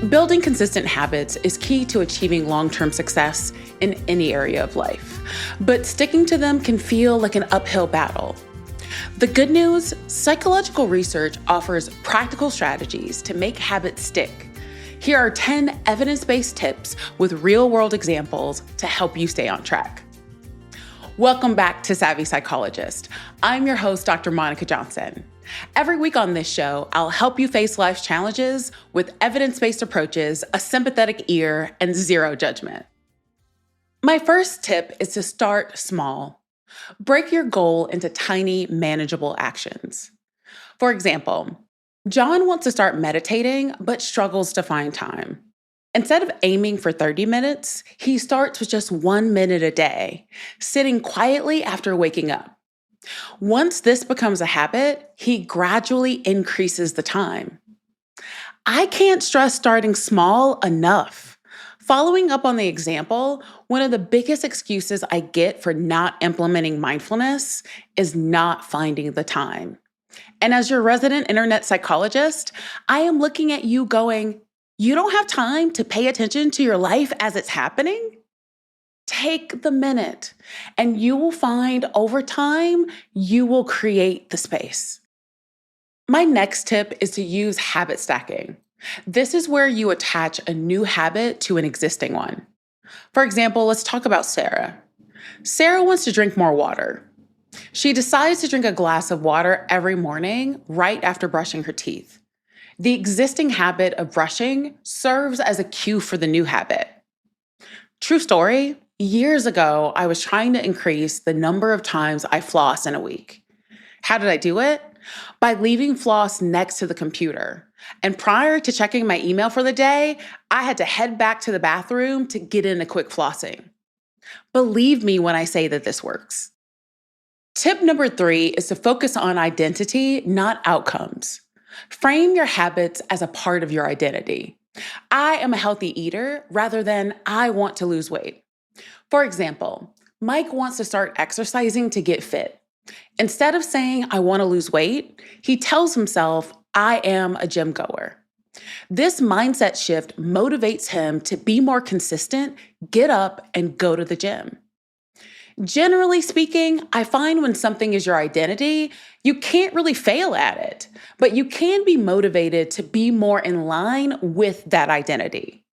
Building consistent habits is key to achieving long-term success in any area of life, but sticking to them can feel like an uphill battle. The good news, psychological research offers practical strategies to make habits stick. Here are 10 evidence-based tips with real-world examples to help you stay on track. Welcome back to Savvy Psychologist. I'm your host, Dr. Monica Johnson. Every week on this show, I'll help you face life's challenges with evidence-based approaches, a sympathetic ear, and zero judgment. My first tip is to start small. Break your goal into tiny, manageable actions. For example, John wants to start meditating but struggles to find time. Instead of aiming for 30 minutes, he starts with just 1 minute a day, sitting quietly after waking up. Once this becomes a habit, he gradually increases the time. I can't stress starting small enough. Following up on the example, one of the biggest excuses I get for not implementing mindfulness is not finding the time. And as your resident internet psychologist, I am looking at you going, you don't have time to pay attention to your life as it's happening? Take the minute, and you will find over time, you will create the space. My next tip is to use habit stacking. This is where you attach a new habit to an existing one. For example, let's talk about Sarah. Sarah wants to drink more water. She decides to drink a glass of water every morning right after brushing her teeth. The existing habit of brushing serves as a cue for the new habit. True story. Years ago, I was trying to increase the number of times I floss in a week. How did I do it? By leaving floss next to the computer. And prior to checking my email for the day, I had to head back to the bathroom to get in a quick flossing. Believe me when I say that this works. Tip number 3 is to focus on identity, not outcomes. Frame your habits as a part of your identity. I am a healthy eater rather than I want to lose weight. For example, Mike wants to start exercising to get fit. Instead of saying, I want to lose weight, he tells himself, I am a gym goer. This mindset shift motivates him to be more consistent, get up, and go to the gym. Generally speaking, I find when something is your identity, you can't really fail at it, but you can be motivated to be more in line with that identity.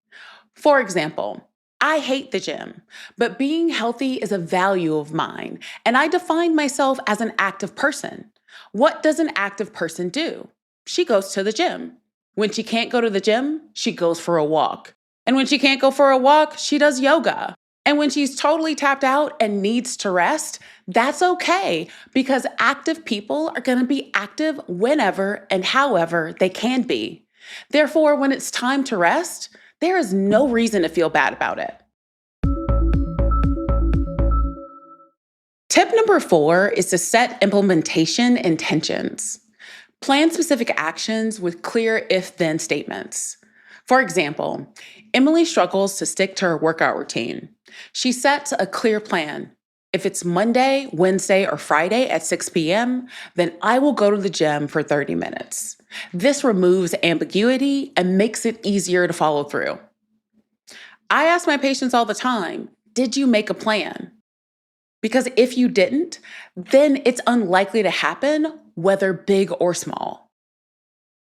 For example, I hate the gym, but being healthy is a value of mine, and I define myself as an active person. What does an active person do? She goes to the gym. When she can't go to the gym, she goes for a walk. And when she can't go for a walk, she does yoga. And when she's totally tapped out and needs to rest, that's okay, because active people are going to be active whenever and however they can be. Therefore, when it's time to rest, there is no reason to feel bad about it. Tip number 4 is to set implementation intentions. Plan specific actions with clear if-then statements. For example, Emily struggles to stick to her workout routine. She sets a clear plan. If it's Monday, Wednesday, or Friday at 6 p.m., then I will go to the gym for 30 minutes. This removes ambiguity and makes it easier to follow through. I ask my patients all the time, did you make a plan? Because if you didn't, then it's unlikely to happen, whether big or small.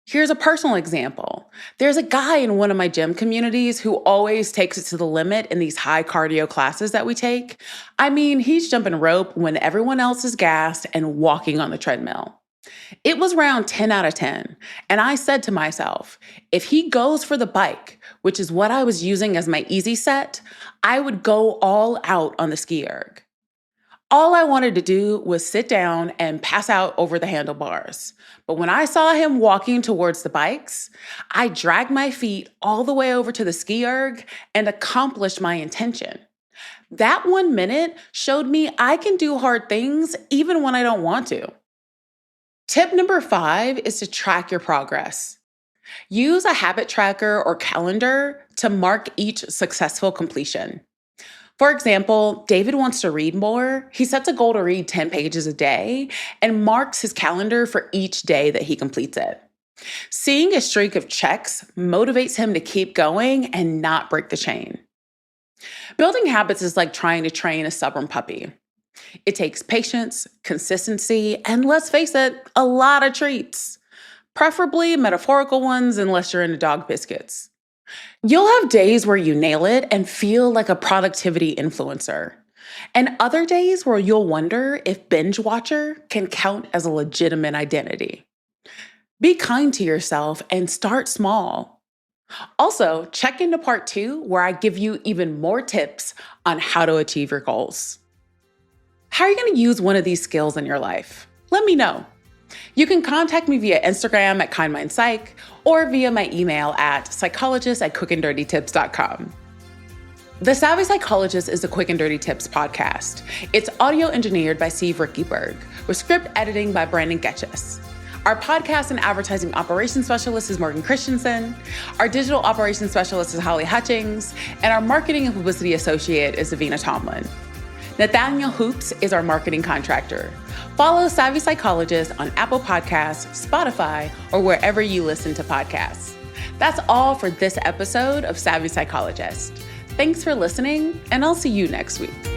Here's a personal example. There's a guy in one of my gym communities who always takes it to the limit in these high cardio classes that we take. I mean, he's jumping rope when everyone else is gassed and walking on the treadmill. It was round 10 out of 10, and I said to myself, if he goes for the bike, which is what I was using as my easy set, I would go all out on the ski erg. All I wanted to do was sit down and pass out over the handlebars. But when I saw him walking towards the bikes, I dragged my feet all the way over to the ski erg and accomplished my intention. That 1 minute showed me I can do hard things even when I don't want to. Tip number 5 is to track your progress. Use a habit tracker or calendar to mark each successful completion. For example, David wants to read more. He sets a goal to read 10 pages a day and marks his calendar for each day that he completes it. Seeing a streak of checks motivates him to keep going and not break the chain. Building habits is like trying to train a stubborn puppy. It takes patience, consistency, and let's face it, a lot of treats. Preferably metaphorical ones unless you're into dog biscuits. You'll have days where you nail it and feel like a productivity influencer, and other days where you'll wonder if binge watcher can count as a legitimate identity. Be kind to yourself and start small. Also, check into part 2 where I give you even more tips on how to achieve your goals. How are you going to use one of these skills in your life? Let me know. You can contact me via Instagram at KindMindPsych or via my email at psychologist@quickanddirtytips.com. The Savvy Psychologist is a Quick and Dirty Tips podcast. It's audio engineered by Steve Rickyberg, with script editing by Brandon Getchus. Our podcast and advertising operations specialist is Morgan Christensen. Our digital operations specialist is Holly Hutchings. And our marketing and publicity associate is Avina Tomlin. Nathaniel Hoops is our marketing contractor. Follow Savvy Psychologist on Apple Podcasts, Spotify, or wherever you listen to podcasts. That's all for this episode of Savvy Psychologist. Thanks for listening, and I'll see you next week.